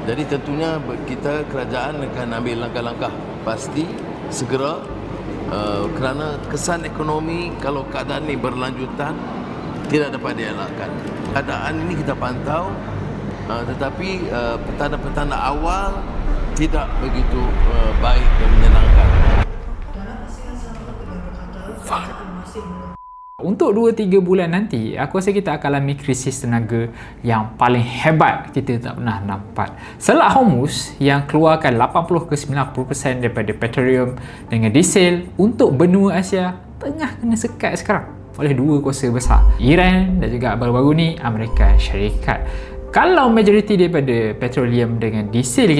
Jadi tentunya kita kerajaan akan ambil langkah-langkah pasti segera kerana kesan ekonomi kalau keadaan ini berlanjutan tidak dapat dielakkan. Keadaan ini kita pantau, tetapi petanda-petanda awal tidak begitu baik dan menyenangkan. Untuk 2-3 bulan nanti, aku rasa kita akan alami krisis tenaga yang paling hebat kita tak pernah nampak. Selat Hormuz yang keluarkan 80 ke 90% daripada petroleum dengan diesel untuk benua Asia tengah kena sekat sekarang oleh dua kuasa besar, Iran dan juga baru-baru ni Amerika Syarikat. Kalau majoriti daripada petroleum dengan diesel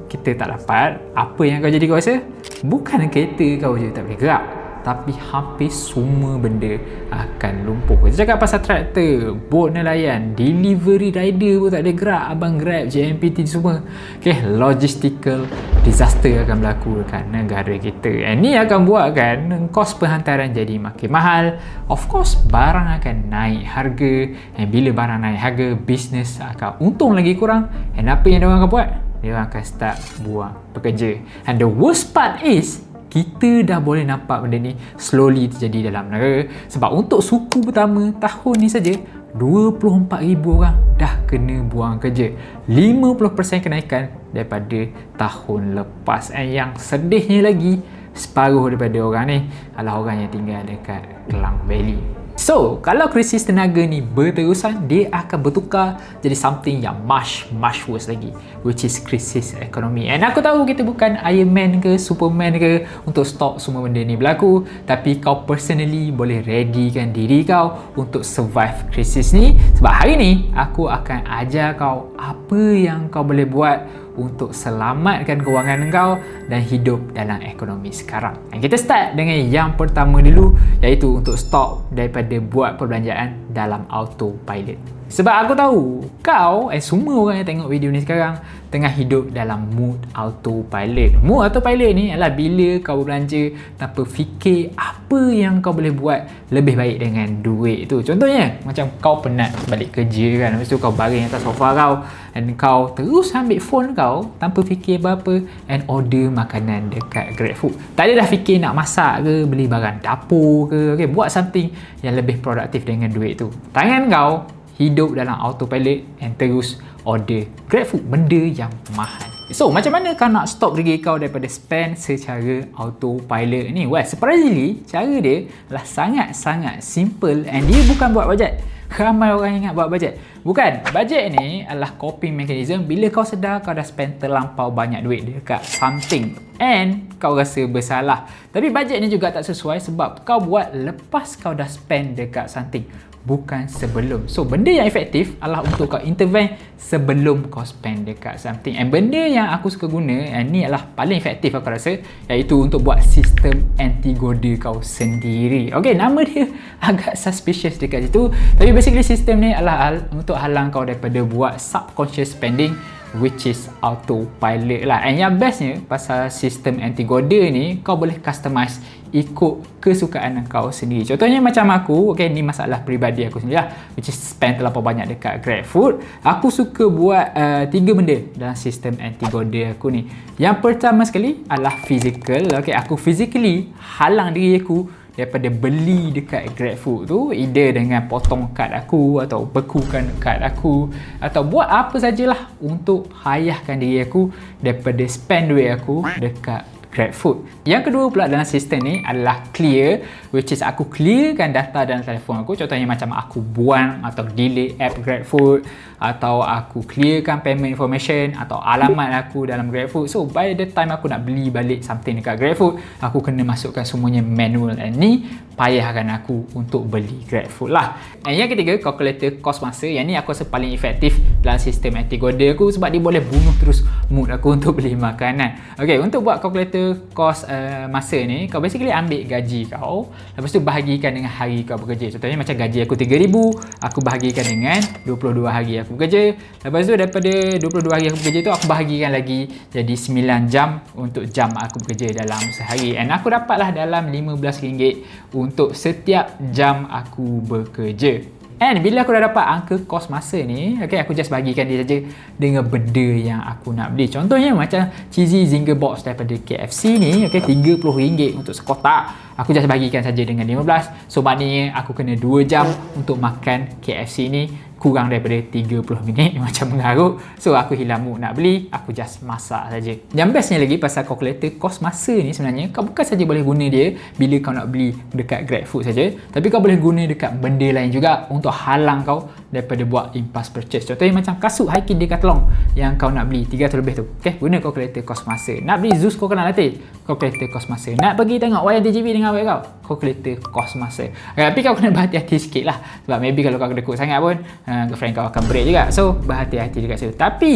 kita tak dapat, apa yang kau jadi kau rasa? Bukan kereta kau je tak boleh gerak, tapi hampir semua benda akan lumpuh. Kita cakap pasal traktor, bot nelayan, delivery rider pun tak ada gerak, abang Grab, JMPT semua. Okay, logistical disaster akan berlaku dekat negara kita. And ni akan buatkan kos perhantaran jadi makin mahal. Of course, barang akan naik harga. And bila barang naik harga, bisnes akan untung lagi kurang. And apa yang diorang akan buat? Diorang akan start buang pekerja. And the worst part is, kita dah boleh nampak benda ni slowly terjadi dalam negara. Sebab untuk suku pertama tahun ni saja 24,000 orang dah kena buang kerja, 50% kenaikan daripada tahun lepas. And yang sedihnya lagi, separuh daripada orang ni adalah orang yang tinggal dekat Klang Valley. So, kalau krisis tenaga ni berterusan, dia akan bertukar jadi something yang much worse lagi, which is krisis ekonomi. And aku tahu kita bukan Iron Man ke Superman ke untuk stop semua benda ni berlaku, tapi kau personally boleh readykan diri kau untuk survive krisis ni. Sebab hari ni aku akan ajar kau apa yang kau boleh buat untuk selamatkan kewangan kau dan hidup dalam ekonomi sekarang. Dan kita start dengan yang pertama dulu, iaitu untuk stop daripada buat perbelanjaan dalam autopilot. Sebab aku tahu kau semua orang yang tengok video ni sekarang tengah hidup dalam mood autopilot. Mood autopilot ni adalah bila kau belanja tanpa fikir apa yang kau boleh buat lebih baik dengan duit tu. Contohnya, macam kau penat balik kerja kan, lepas tu kau baring atas sofa kau dan kau terus ambil phone kau tanpa fikir apa-apa and order makanan dekat GrabFood. Tak ada dah fikir nak masak ke, beli barang dapur ke, okay, buat something yang lebih produktif dengan duit tu. Tangan kau hidup dalam autopilot and terus order GrabFood, benda yang mahal. So, macam mana kau nak stop diri kau daripada spend secara autopilot ni? Well, surprisingly, cara dia adalah sangat-sangat simple and dia bukan buat bajet. Ramai orang ingat buat bajet. Bukan, bajet ni adalah coping mechanism bila kau sedar kau dah spend terlampau banyak duit dekat something and kau rasa bersalah. Tapi bajet ni juga tak sesuai sebab kau buat lepas kau dah spend dekat something, bukan sebelum. So, benda yang efektif adalah untuk kau intervene sebelum kau spend dekat something. And benda yang aku suka guna, and ni adalah paling efektif aku rasa, iaitu untuk buat sistem anti-goda kau sendiri. Okay, nama dia agak suspicious dekat situ, tapi basically sistem ni adalah untuk halang kau daripada buat subconscious spending, which is autopilot lah. And yang bestnya pasal sistem anti-goda ni, kau boleh customize ikut kesukaan kau sendiri. Contohnya macam aku, okay, ni masalah peribadi aku sendiri lah, which is spend terlalu banyak dekat GrabFood. Aku suka buat 3 benda dalam sistem anti-goda aku ni. Yang pertama sekali adalah physical. Okay, aku physically halang diri aku daripada beli dekat GrabFood tu, either dengan potong kad aku atau bekukan kad aku atau buat apa sajalah untuk hayahkan diri aku daripada spend duit aku dekat GrabFood. Yang kedua pula dalam sistem ni adalah clear, which is aku clearkan data dalam telefon aku. Contohnya macam aku buang atau delete app GrabFood, atau aku clearkan payment information atau alamat aku dalam GrabFood. So by the time aku nak beli balik something dekat GrabFood, aku kena masukkan semuanya manual, and ni payahkan aku untuk beli GrabFood lah. And yang ketiga, calculator kos masa. Yang ni aku rasa paling efektif dalam sistem anti-goda aku sebab dia boleh bunuh terus mood aku untuk beli makanan. Okay, untuk buat calculator kos masa ni, kau basically ambil gaji kau, lepas tu bahagikan dengan hari kau bekerja. Contohnya macam gaji aku 3,000, aku bahagikan dengan 22 hari aku bekerja. Lepas tu daripada 22 hari aku bekerja tu, aku bahagikan lagi jadi 9 jam untuk jam aku bekerja dalam sehari. And aku dapatlah dalam RM15 untuk setiap jam aku bekerja. And bila aku dah dapat angka kos masa ni, okay, aku just bagikan dia saja dengan benda yang aku nak beli. Contohnya macam cheesy zinger box daripada KFC ni, okay, RM30 untuk sekotak. Aku just bagikan saja dengan 15. So maknanya aku kena 2 jam untuk makan KFC ni, kurang daripada 30 minit macam mengarut. So aku hilang mood nak beli, aku just masak saja. Yang bestnya lagi pasal calculator kos masa ni, sebenarnya kau bukan saja boleh guna dia bila kau nak beli dekat GrabFood saja, tapi kau boleh guna dekat benda lain juga untuk halang kau daripada buat impulse purchase. Contohnya macam kasut hiking Decathlon yang kau nak beli 300 lebih tu, okay, guna calculator kos masa. Nak beli Zeus Coconut Latte, calculator kos masa. Nak pergi tengok wayang TGV dengan awak kau, calculator kos masa. Tapi kau kena berhati-hati sikit lah, sebab maybe kalau kau kedekut sangat pun girlfriend kau akan break juga. So berhati-hati dekat situ. Tapi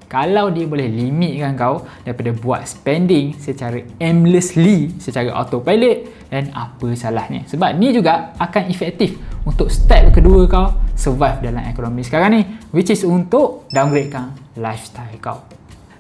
kalau dia boleh limitkan kau daripada buat spending secara aimlessly, secara autopilot, dan apa salahnya? Sebab ni juga akan efektif untuk step kedua kau survive dalam ekonomi sekarang ni, which is untuk downgradekan lifestyle kau.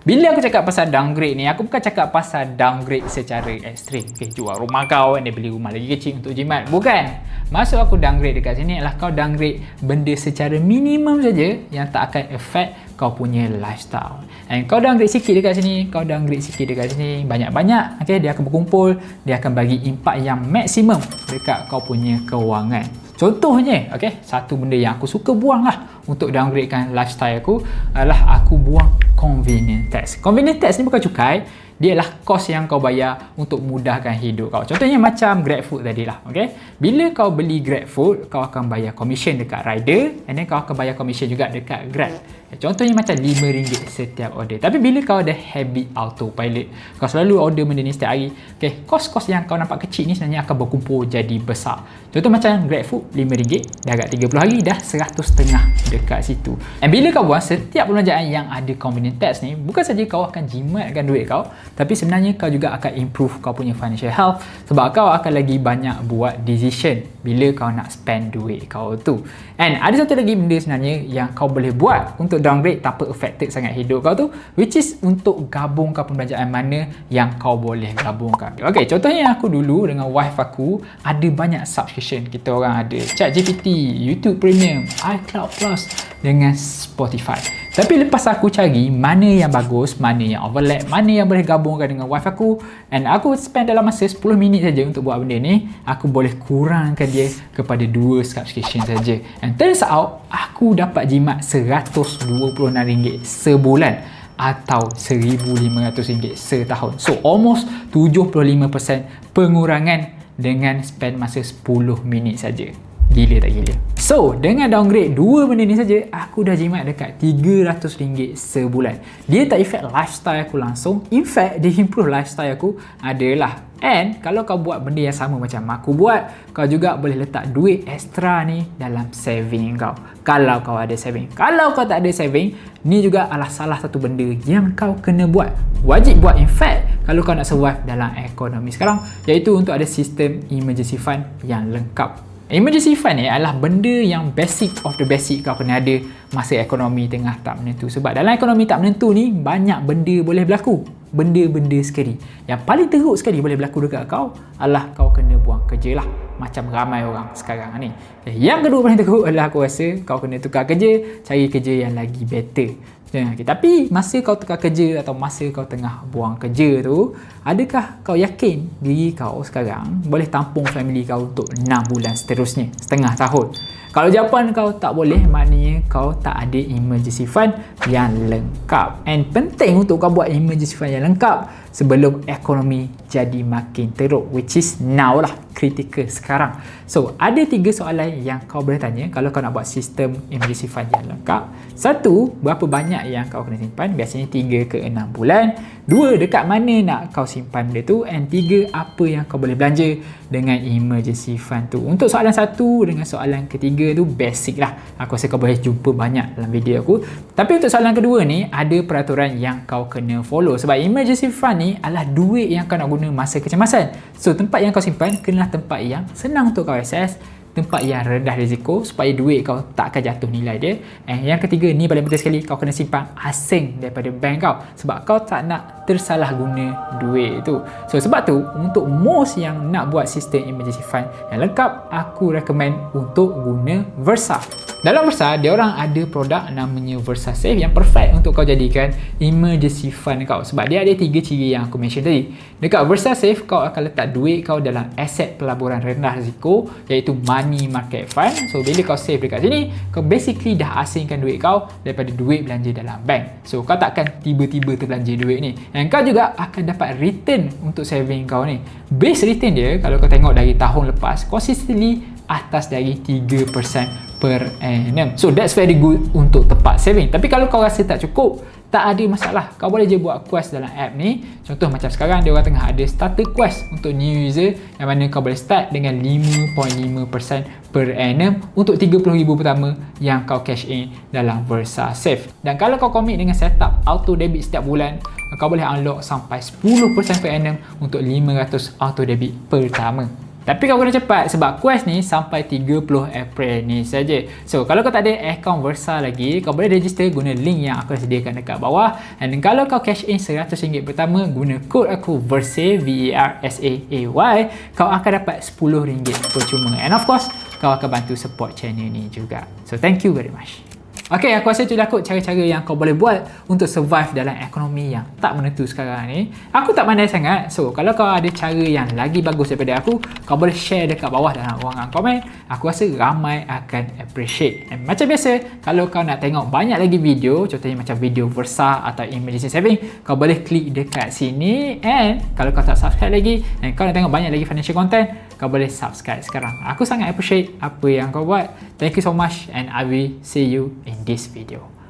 Bila aku cakap pasal downgrade ni, aku bukan cakap pasal downgrade secara ekstrim. Okay, jual rumah kau dan beli rumah lagi kecil untuk jimat. Bukan. Maksud aku downgrade dekat sini adalah kau downgrade benda secara minimum saja yang tak akan affect kau punya lifestyle. And kau downgrade sikit dekat sini, kau downgrade sikit dekat sini, banyak-banyak, okay, dia akan berkumpul, dia akan bagi impak yang maksimum dekat kau punya kewangan. Contohnya, okay, satu benda yang aku suka buang lah untuk downgradekan lifestyle aku adalah aku buang convenience tax. Convenience tax ni bukan cukai, dia adalah kos yang kau bayar untuk mudahkan hidup kau. Contohnya macam GrabFood tadi lah, okay. Bila kau beli GrabFood, kau akan bayar commission dekat rider, and then kau akan bayar commission juga dekat Grab. Contohnya macam RM5 setiap order. Tapi bila kau ada habit autopilot, kau selalu order benda ni setiap hari, okay, kos-kos yang kau nampak kecil ni sebenarnya akan berkumpul jadi besar. Contoh macam GrabFood RM5, dah agak 30 hari dah 100.5 dekat situ. Dan bila kau buang setiap perbelanjaan yang ada convenience tax ni, bukan saja kau akan jimatkan duit kau, tapi sebenarnya kau juga akan improve kau punya financial health, sebab kau akan lagi banyak buat decision bila kau nak spend duit kau tu. And ada satu lagi benda sebenarnya yang kau boleh buat untuk downgrade tanpa affected sangat hidup kau tu, which is untuk gabungkan perbelanjaan mana yang kau boleh gabungkan. Okay, contohnya aku dulu dengan wife aku ada banyak subscription. Kita orang ada ChatGPT, YouTube Premium, iCloud Plus dengan Spotify. Tapi lepas aku cari mana yang bagus, mana yang overlap, mana yang boleh gabungkan dengan wife aku, and aku spend dalam masa 10 minit saja untuk buat benda ni, aku boleh kurangkan dia kepada 2 subscription saja. And turns out, aku dapat jimat RM126 sebulan atau RM1,500 setahun. So almost 75% pengurangan dengan spend masa 10 minit saja. Gila tak gila? So, dengan downgrade 2 benda ni saja, aku dah jimat dekat RM300 sebulan. Dia tak affect lifestyle aku langsung. In fact, dia improve lifestyle aku adalah. And kalau kau buat benda yang sama macam aku buat, kau juga boleh letak duit extra ni dalam saving kau. Kalau kau ada saving. Kalau kau tak ada saving, ni juga adalah salah satu benda yang kau kena buat. Wajib buat in fact kalau kau nak survive dalam ekonomi sekarang, iaitu untuk ada sistem emergency fund yang lengkap. Emergency fund ni adalah benda yang basic of the basic kau kena ada masa ekonomi tengah tak menentu. Sebab dalam ekonomi tak menentu ni, banyak benda boleh berlaku. Benda-benda sekali. Yang paling teruk sekali boleh berlaku dekat kau adalah kau kena buang kerja lah. Macam ramai orang sekarang ni. Yang kedua paling teruk adalah aku rasa kau kena tukar kerja, cari kerja yang lagi better. Okay, tapi masa kau tukar kerja atau masa kau tengah buang kerja tu, adakah kau yakin diri kau sekarang boleh tampung family kau untuk 6 bulan seterusnya, setengah tahun? Kalau jawapan kau tak boleh, maknanya kau tak ada emergency fund yang lengkap. And penting untuk kau buat emergency fund yang lengkap sebelum ekonomi jadi makin teruk, which is now lah, critical sekarang. So, ada 3 soalan yang kau boleh tanya kalau kau nak buat sistem emergency fund yang lengkap. 1, berapa banyak yang kau kena simpan? Biasanya 3 ke 6 bulan. 2, dekat mana nak kau simpan benda tu? And 3, apa yang kau boleh belanja dengan emergency fund tu? Untuk soalan 1 dengan soalan ketiga tu basic lah. Aku rasa kau boleh jumpa banyak dalam video aku. Tapi untuk soalan kedua ni, ada peraturan yang kau kena follow. Sebab emergency fund ni adalah duit yang kau nak guna masa kecemasan. So, tempat yang kau simpan kenalah tempat yang senang untuk kau akses tempat yang rendah risiko supaya duit kau tak akan jatuh nilai dia. And yang ketiga, ni paling penting sekali, kau kena simpan asing daripada bank kau sebab kau tak nak tersalah guna duit tu. So sebab tu untuk most yang nak buat sistem emergency fund yang lengkap, aku recommend untuk guna Versa. Dalam Versa, dia orang ada produk namanya Versa Safe yang perfect untuk kau jadikan emergency fund kau sebab dia ada 3 ciri yang aku mention tadi. Dekat Versa Safe, kau akan letak duit kau dalam aset pelaburan rendah risiko iaitu money market fund. So bila kau save dekat sini, kau basically dah asingkan duit kau daripada duit belanja dalam bank. So kau takkan tiba-tiba terbelanja duit ni. Dan kau juga akan dapat return untuk saving kau ni. Base return dia kalau kau tengok dari tahun lepas, consistently atas dari 3% per annum. So that's very good untuk tempat saving. Tapi kalau kau rasa tak cukup, tak ada masalah. Kau boleh je buat quest dalam app ni. Contoh macam sekarang dia orang tengah ada starter quest untuk new user yang mana kau boleh start dengan 5.5% per annum untuk 30,000 pertama yang kau cash in dalam Versa Safe. Dan kalau kau commit dengan setup auto debit setiap bulan, kau boleh unlock sampai 10% per annum untuk 500 auto debit pertama. Tapi kau kena cepat sebab quest ni sampai 30 April ni saja. So kalau kau tak ada account Versa lagi, kau boleh register guna link yang aku sediakan dekat bawah. Dan kalau kau cash in RM100 pertama guna kod aku VERSAY, VERSAAY, kau akan dapat RM10 percuma. And of course, kau akan bantu support channel ni juga. So thank you very much. Okay, aku rasa itulah kot cara-cara yang kau boleh buat untuk survive dalam ekonomi yang tak menentu sekarang ni. Aku tak pandai sangat. So, kalau kau ada cara yang lagi bagus daripada aku, kau boleh share dekat bawah dalam ruangan komen. Aku rasa ramai akan appreciate. And macam biasa, kalau kau nak tengok banyak lagi video, contohnya macam video Versa atau emergency saving, kau boleh klik dekat sini. And kalau kau tak subscribe lagi dan kau nak tengok banyak lagi financial content, kau boleh subscribe sekarang. Aku sangat appreciate apa yang kau buat. Thank you so much and I will see you in this video.